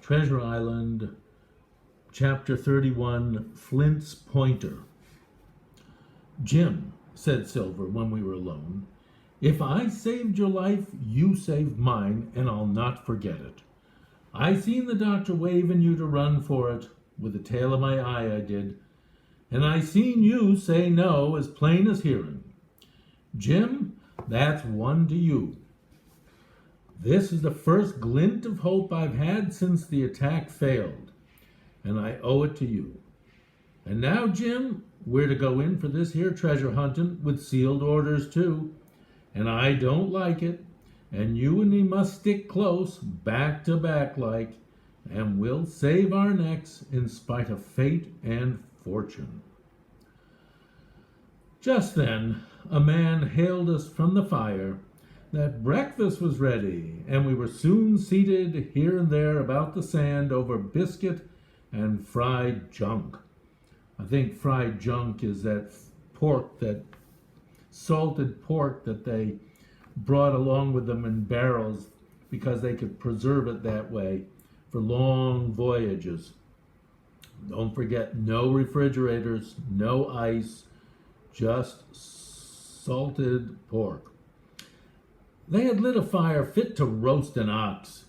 Treasure Island, Chapter 31, Flint's Pointer. "Jim," said Silver when we were alone, "if I saved your life, you saved mine, and I'll not forget it. I seen the doctor waving you to run for it, with the tail of my eye I did, and I seen you say no as plain as hearing. Jim, that's one to you. This is the first glint of hope I've had since the attack failed, and I owe it to you. And now, Jim, we're to go in for this here treasure hunting with sealed orders too, and I don't like it, and you and me must stick close, back to back like, and we'll save our necks in spite of fate and fortune." Just then, a man hailed us from the fire that breakfast was ready, and we were soon seated here and there about the sand over biscuit and fried junk. I think fried junk is that pork, that salted pork that they brought along with them in barrels because they could preserve it that way for long voyages. Don't forget, no refrigerators, no ice, just salted pork. They had lit a fire fit to roast an ox,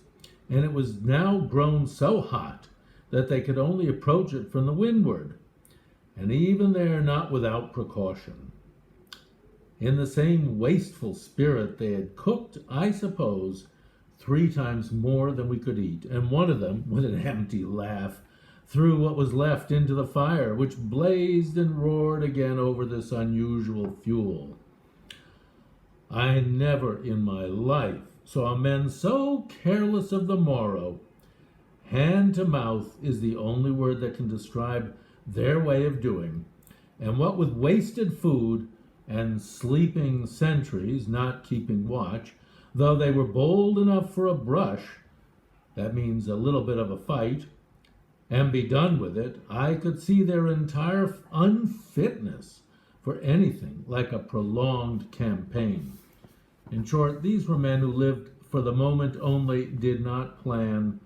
and it was now grown so hot that they could only approach it from the windward, and even there not without precaution. In the same wasteful spirit they had cooked, I suppose, 3 times more than we could eat, and one of them, with an empty laugh, threw what was left into the fire, which blazed and roared again over this unusual fuel. I never in my life saw men so careless of the morrow. Hand to mouth is the only word that can describe their way of doing, and what with wasted food and sleeping sentries not keeping watch, though they were bold enough for a brush, that means a little bit of a fight, and be done with it, I could see their entire unfitness for anything like a prolonged campaign. In short, these were men who lived for the moment only, did not plan,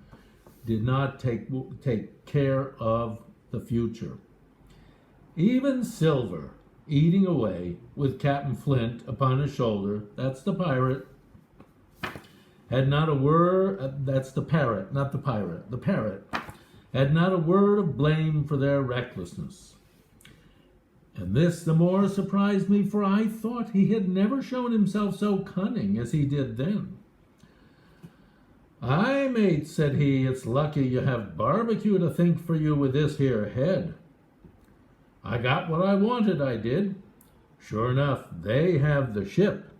did not take care of the future. Even Silver, eating away with Captain Flint upon his shoulder, that's the pirate, had not a word, that's the parrot, not the pirate, the parrot, had not a word of blame for their recklessness. And this the more surprised me, for I thought he had never shown himself so cunning as he did then. "Aye, mate," said he, "it's lucky you have barbecue to think for you with this here head. I got what I wanted, I did. Sure enough, they have the ship.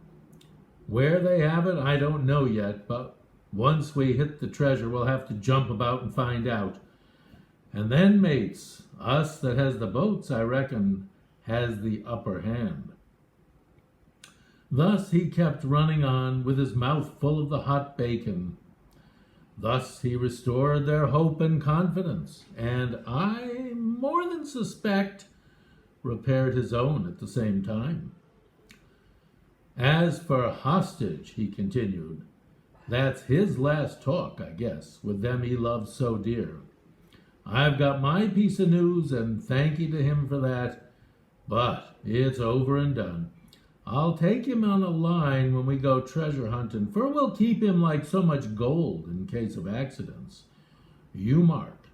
Where they have it, I don't know yet, but once we hit the treasure, we'll have to jump about and find out. And then, mates, us that has the boats, I reckon, has the upper hand." Thus he kept running on with his mouth full of the hot bacon. Thus he restored their hope and confidence, and I more than suspect repaired his own at the same time. "As for hostage," he continued, "that's his last talk, I guess, with them he loves so dear. I've got my piece of news, and thank ye to him for that, but it's over and done. I'll take him on a line when we go treasure hunting, for we'll keep him like so much gold in case of accidents. You mark.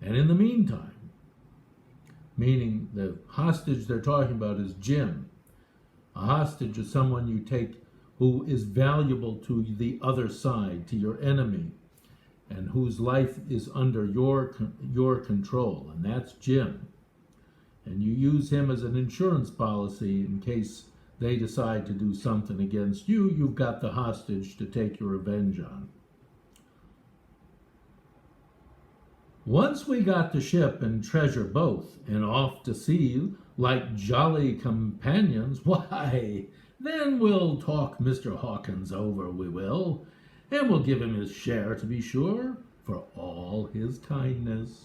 And in the meantime," meaning the hostage they're talking about is Jim. A hostage is someone you take who is valuable to the other side, to your enemy, and whose life is under your control, and that's Jim. And you use him as an insurance policy in case they decide to do something against you. You've got the hostage to take your revenge on. Once we got the ship and treasure both, and off to sea like jolly companions, why, then we'll talk Mr. Hawkins over, we will, and we'll give him his share, to be sure, for all his kindness.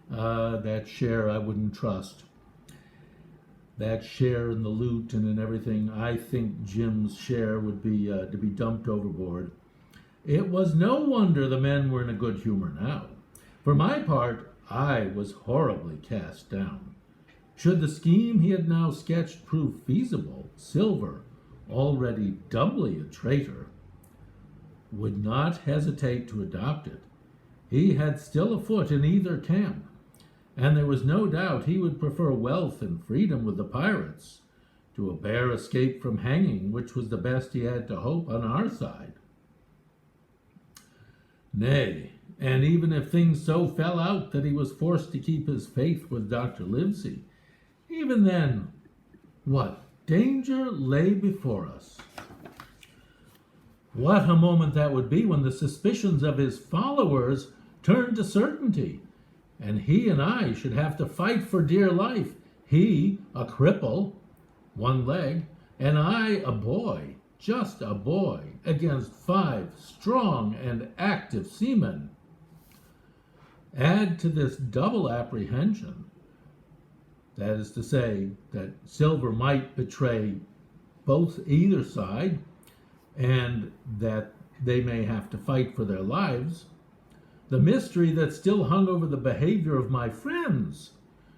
That share I wouldn't trust. That share in the loot and in everything, I think Jim's share would be to be dumped overboard. It was no wonder the men were in a good humor now. For my part, I was horribly cast down. Should the scheme he had now sketched prove feasible, Silver, already doubly a traitor, would not hesitate to adopt it. He had still a foot in either camp, and there was no doubt he would prefer wealth and freedom with the pirates to a bare escape from hanging, which was the best he had to hope on our side. Nay, and even if things so fell out that he was forced to keep his faith with Dr. Livesey, even then, what danger lay before us? What a moment that would be when the suspicions of his followers turned to certainty, and he and I should have to fight for dear life. He, a cripple, one leg, and I, a boy, just a boy, against 5 strong and active seamen. Add to this double apprehension, that is to say, that Silver might betray either side, and that they may have to fight for their lives, the mystery that still hung over the behavior of my friends,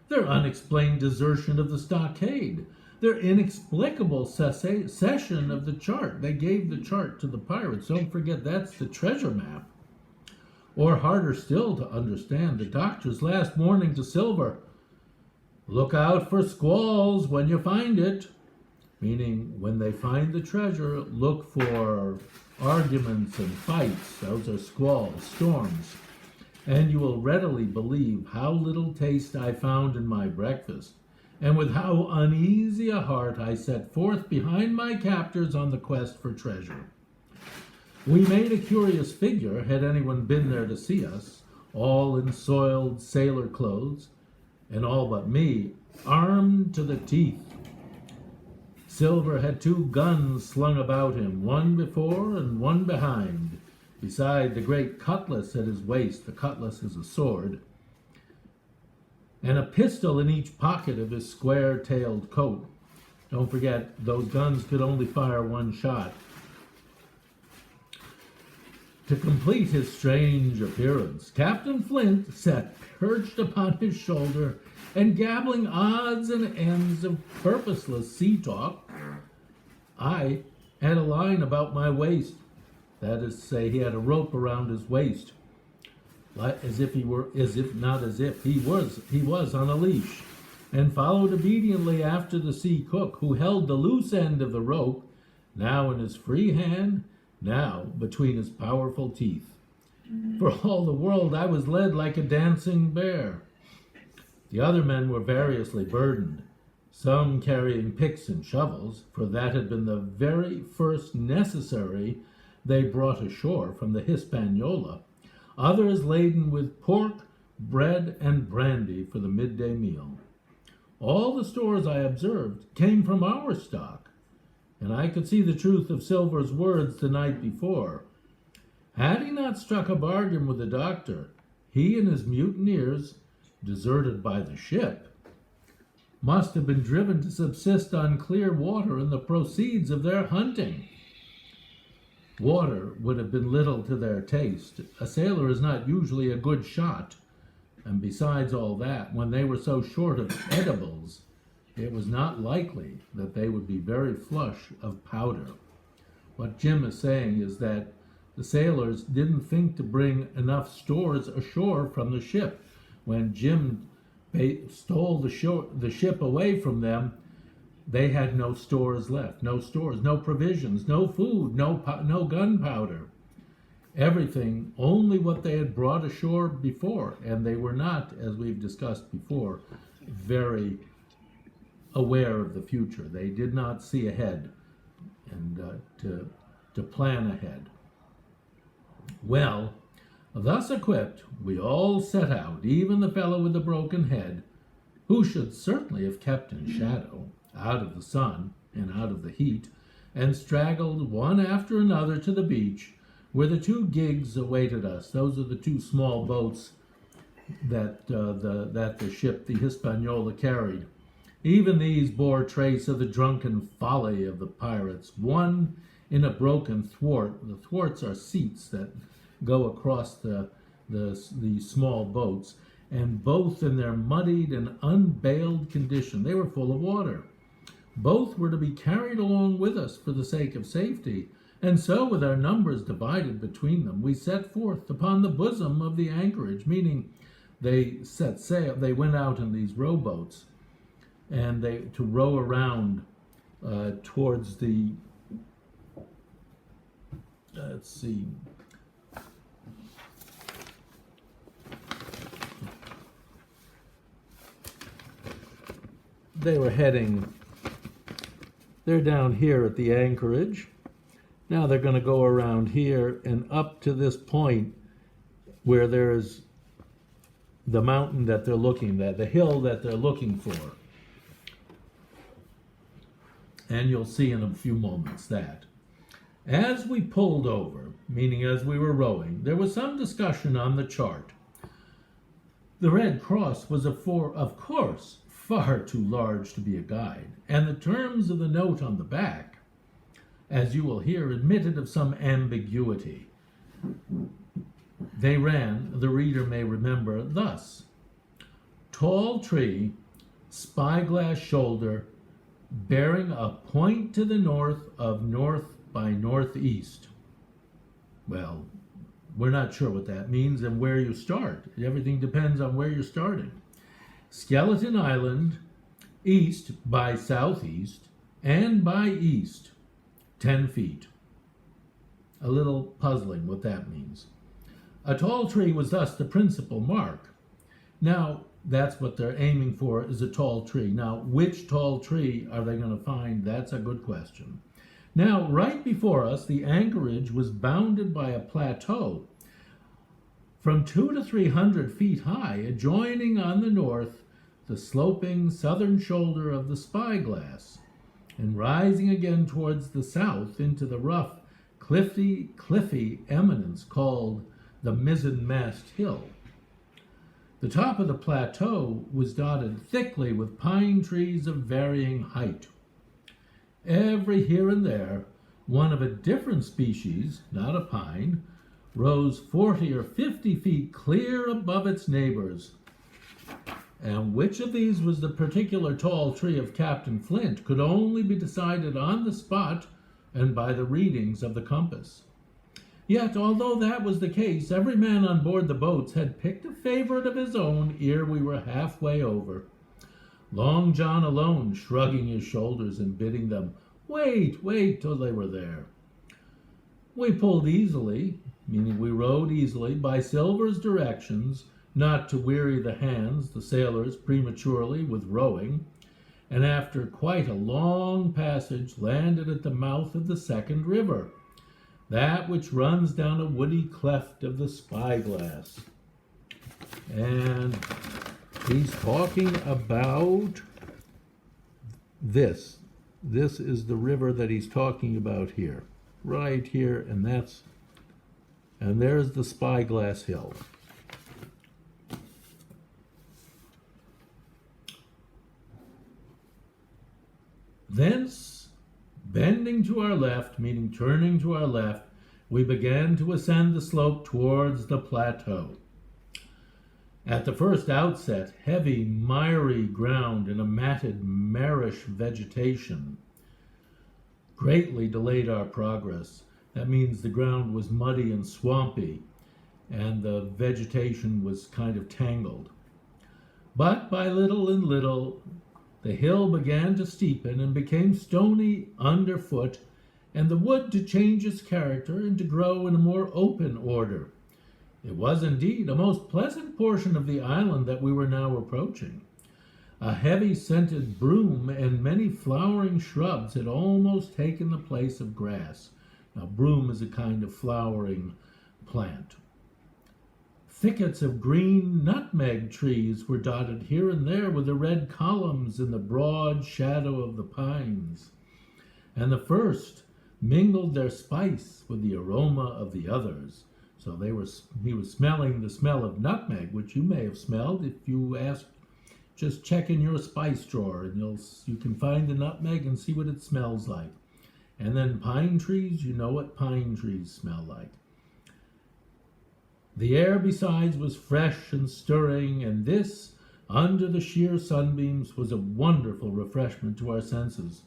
their unexplained desertion of the stockade, their inexplicable cession of the chart. They gave the chart to the pirates. Don't forget, that's the treasure map. Or harder still to understand, the doctor's last warning to Silver, look out for squalls when you find it. Meaning, when they find the treasure, look for arguments and fights. Those are squalls, storms. And you will readily believe how little taste I found in my breakfast, and with how uneasy a heart I set forth behind my captors on the quest for treasure. We made a curious figure, had anyone been there to see us, all in soiled sailor clothes, and all but me, armed to the teeth. Silver had 2 guns slung about him, one before and one behind, beside the great cutlass at his waist. The cutlass is a sword, and a pistol in each pocket of his square-tailed coat. Don't forget, those guns could only fire 1 shot. To complete his strange appearance, Captain Flint sat perched upon his shoulder and gabbling odds and ends of purposeless sea talk. I had a line about my waist. That is to say, he had a rope around his waist, he was on a leash, and followed obediently after the sea cook, who held the loose end of the rope, now in his free hand, now between his powerful teeth. For all the world, I was led like a dancing bear. The other men were variously burdened, some carrying picks and shovels, for that had been the very first necessary they brought ashore from the Hispaniola, others laden with pork, bread, and brandy for the midday meal. All the stores, I observed, came from our stock, and I could see the truth of Silver's words the night before. Had he not struck a bargain with the doctor, he and his mutineers, deserted by the ship, must have been driven to subsist on clear water and the proceeds of their hunting. Water would have been little to their taste. A sailor is not usually a good shot, and besides all that, when they were so short of edibles, it was not likely that they would be very flush of powder. What Jim is saying is that the sailors didn't think to bring enough stores ashore from the ship. When Jim stole the ship away from them, they had no stores left, no stores, no provisions, no food, no gunpowder. Everything, only what they had brought ashore before, and they were not, as we've discussed before, very aware of the future. They did not see ahead and to plan ahead. Well, thus equipped, we all set out, even the fellow with the broken head, who should certainly have kept in shadow, out of the sun and out of the heat, and straggled one after another to the beach, where the 2 gigs awaited us. Those are the 2 small boats that the ship, the Hispaniola, carried. Even these bore trace of the drunken folly of the pirates, one in a broken thwart. The thwarts are seats that go across the small boats, and both in their muddied and unbaled condition, they were full of water. Both were to be carried along with us for the sake of safety, and so, with our numbers divided between them, we set forth upon the bosom of the anchorage, meaning they set sail. They went out in these rowboats, and to row around towards the. Let's see. They're down here at the anchorage. Now they're going to go around here and up to this point where there's the mountain that they're looking at, the hill that they're looking for. And you'll see in a few moments that. As we pulled over, meaning as we were rowing, there was some discussion on the chart. The Red Cross was, of course, far too large to be a guide, and the terms of the note on the back, as you will hear, admitted of some ambiguity. They ran, the reader may remember, thus: tall tree, spyglass shoulder, bearing a point to the north of north by northeast. Well, we're not sure what that means and where you start. Everything depends on where you're starting. Skeleton Island, east by southeast, and by east, 10 feet. A little puzzling what that means. A tall tree was thus the principal mark. Now, that's what they're aiming for, is a tall tree. Now, which tall tree are they going to find? That's a good question. Now, right before us, the anchorage was bounded by a plateau from 200 to 300 feet high, adjoining on the north the sloping southern shoulder of the Spyglass, and rising again towards the south into the rough, cliffy eminence called the Mizzenmast Hill. The top of the plateau was dotted thickly with pine trees of varying height. Every here and there, one of a different species, not a pine, rose 40 or 50 feet clear above its neighbors. And which of these was the particular tall tree of Captain Flint could only be decided on the spot and by the readings of the compass. Yet, although that was the case, every man on board the boats had picked a favorite of his own ere we were halfway over. Long John alone shrugging his shoulders and bidding them wait till they were there. We pulled easily, meaning we rowed easily, by Silver's directions, not to weary the hands, the sailors, prematurely with rowing, and after quite a long passage landed at the mouth of the second river, that which runs down a woody cleft of the Spyglass. And he's talking about this. This is the river that he's talking about here. Right here, and there's the Spyglass Hill. Thence, bending to our left, meaning turning to our left, we began to ascend the slope towards the plateau. At the first outset, heavy, miry ground and a matted, marish vegetation greatly delayed our progress. That means the ground was muddy and swampy, and the vegetation was kind of tangled. But by little and little, the hill began to steepen and became stony underfoot, and the wood to change its character and to grow in a more open order. It was indeed a most pleasant portion of the island that we were now approaching. A heavy scented broom and many flowering shrubs had almost taken the place of grass. Now, broom is a kind of flowering plant. Thickets of green nutmeg trees were dotted here and there with the red columns in the broad shadow of the pines, and the first mingled their spice with the aroma of the others. So he was smelling the smell of nutmeg, which you may have smelled if you asked. Just check in your spice drawer, and you can find the nutmeg and see what it smells like. And then pine trees, you know what pine trees smell like. The air besides was fresh and stirring, and this, under the sheer sunbeams, was a wonderful refreshment to our senses.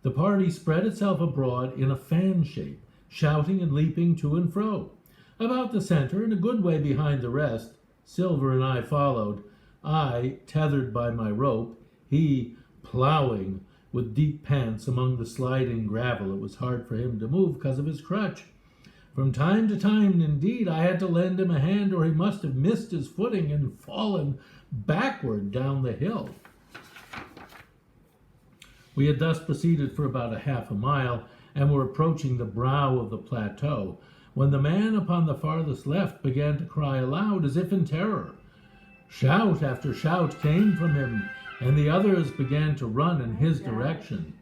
The party spread itself abroad in a fan shape, shouting and leaping to and fro. About the center, and a good way behind the rest, Silver and I followed, I tethered by my rope, he plowing with deep pants among the sliding gravel. It was hard for him to move because of his crutch. From time to time, indeed, I had to lend him a hand, or he must have missed his footing and fallen backward down the hill. We had thus proceeded for about a half a mile, and were approaching the brow of the plateau, when the man upon the farthest left began to cry aloud as if in terror. Shout after shout came from him, and the others began to run in his direction.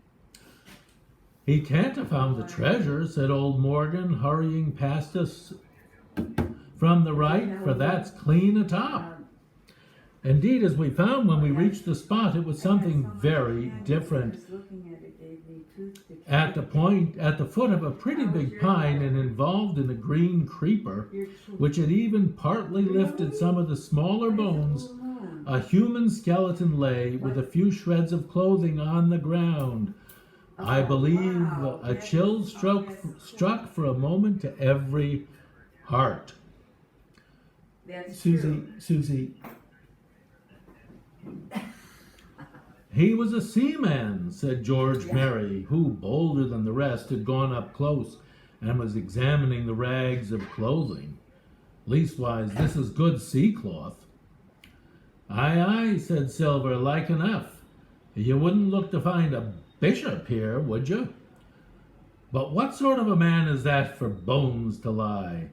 "He can't have found the treasure," said old Morgan, hurrying past us from the right, "for that's clean atop." Indeed, as we found when we reached the spot, it was something very different. At the foot of a pretty big pine, and involved in a green creeper, which had even partly lifted some of the smaller bones, a human skeleton lay with a few shreds of clothing on the ground. I believe a chill struck for a moment to every heart. Susie. "He was a seaman," said George Merry, who, bolder than the rest, had gone up close and was examining the rags of clothing. "Leastwise, this is good sea cloth." Aye, said Silver, like enough. "You wouldn't look to find a bishop here, would you? But what sort of a man is that for bones to lie?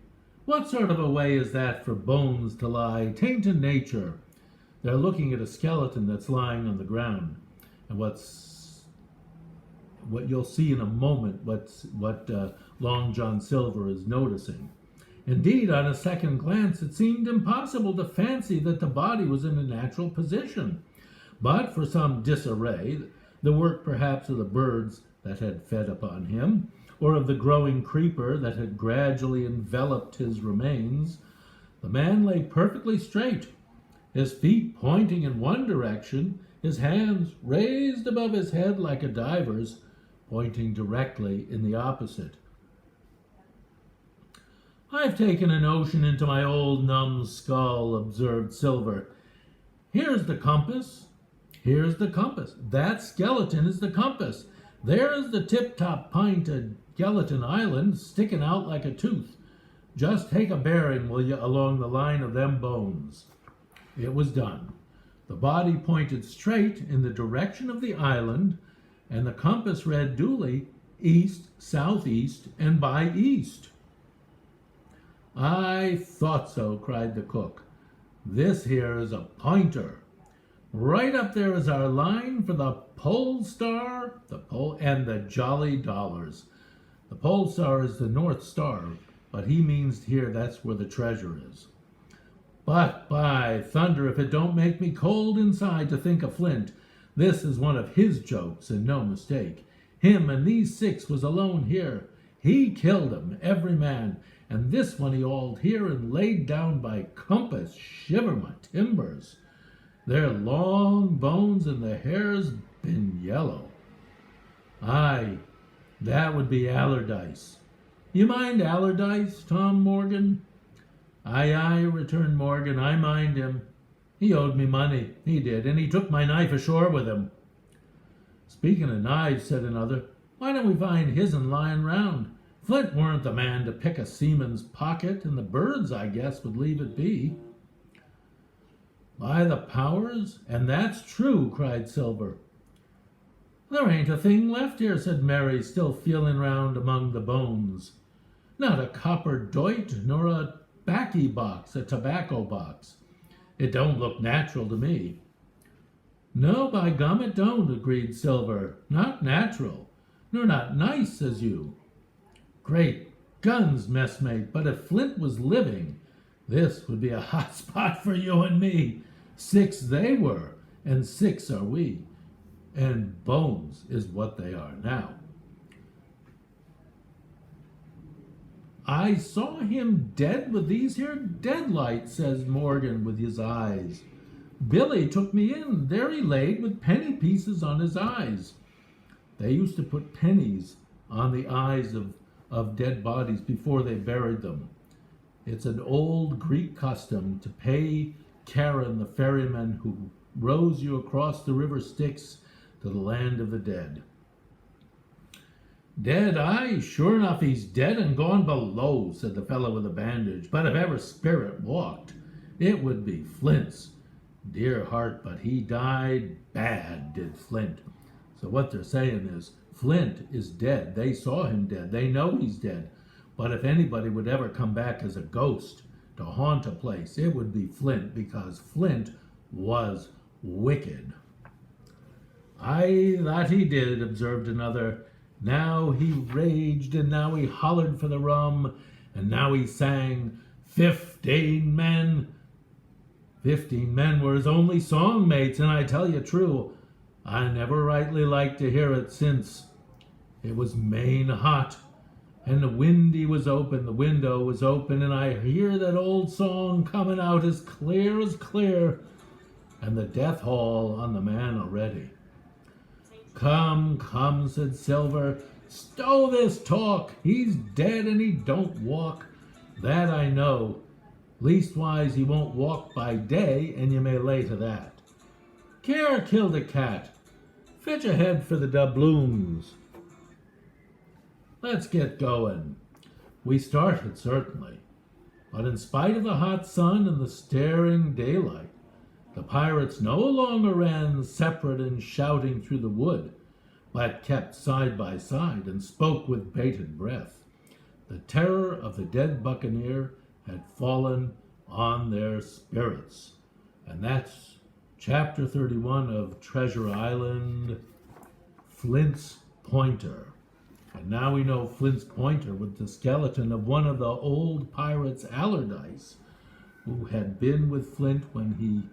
What sort of a way is that for bones to lie? 'Tain't in nature." They're looking at a skeleton that's lying on the ground, and what you'll see in a moment, what Long John Silver is noticing. Indeed, on a second glance, it seemed impossible to fancy that the body was in a natural position, but for some disarray, the work perhaps of the birds that had fed upon him, or of the growing creeper that had gradually enveloped his remains, the man lay perfectly straight, his feet pointing in one direction, his hands raised above his head like a diver's, pointing directly in the opposite. "I've taken a notion into my old numbskull," observed Silver. Here's the compass. That skeleton is the compass. There's the tip-top pint of Skeleton Island sticking out like a tooth. Just take a bearing, will you, along the line of them bones." It was done. The body pointed straight in the direction of the island, and the compass read duly east, southeast, and by east. "I thought so," cried the cook. "This here is a pointer. Right up there is our line for the Pole Star, and the Jolly Dollars. The Pole Star is the North Star, but he means here that's where the treasure is. But by thunder, if it don't make me cold inside to think of Flint, this is one of his jokes and no mistake. Him and these 6 was alone here. He killed 'em, every man, and this one he hauled here and laid down by compass. Shiver my timbers. They're long bones and the hair's been yellow. Aye, that would be Allardyce. You mind Allardyce, Tom Morgan?" Aye, returned Morgan, "I mind him. He owed me money, he did, and he took my knife ashore with him." "Speaking of knives," said another, "why don't we find his'n lying round? Flint weren't the man to pick a seaman's pocket, and the birds, I guess, would leave it be." "By the powers, and that's true," cried Silver. "There ain't a thing left here," said Mary, still feeling round among the bones. "Not a copper doit, nor a tobacco box. It don't look natural to me." "No, by gum, it don't," agreed Silver. "Not natural, nor not nice, says you." "Great guns, messmate, but if Flint was living, this would be a hot spot for you and me. 6 they were, and 6 are we, and bones is what they are now." I saw him dead with these here deadlights, says Morgan with his eyes. Billy took me in. There he laid with penny pieces on his eyes. They used to put pennies on the eyes of dead bodies before they buried them. It's an old Greek custom to pay Charon, the ferryman who rows you across the river Styx to the land of the dead. Dead, aye, sure enough he's dead and gone below, said the fellow with the bandage. But if ever spirit walked, it would be Flint's. Dear heart, but he died bad, did Flint. So what they're saying is, Flint is dead. They saw him dead. They know he's dead. But if anybody would ever come back as a ghost to haunt a place, it would be Flint, because Flint was wicked. Aye, that he did, observed another. Now he raged, and now he hollered for the rum, and now he sang, 15 men. 15 men were his only song mates, and I tell you true, I never rightly liked to hear it since. It was main hot, and the window was open, and I hear that old song coming out as clear, and the death hall on the man already. Come, come, said Silver, stow this talk. He's dead and he don't walk. That I know. Leastwise he won't walk by day, and you may lay to that. Care killed a cat. Fetch ahead for the doubloons. Let's get going. We started, certainly. But in spite of the hot sun and the staring daylight, the pirates no longer ran separate and shouting through the wood, but kept side by side and spoke with bated breath. The terror of the dead buccaneer had fallen on their spirits. And that's chapter 31 of Treasure Island, Flint's Pointer. And now we know Flint's Pointer with the skeleton of one of the old pirates, Allardyce, who had been with Flint when he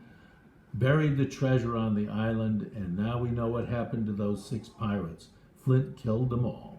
buried the treasure on the island, and now we know what happened to those 6 pirates. Flint killed them all.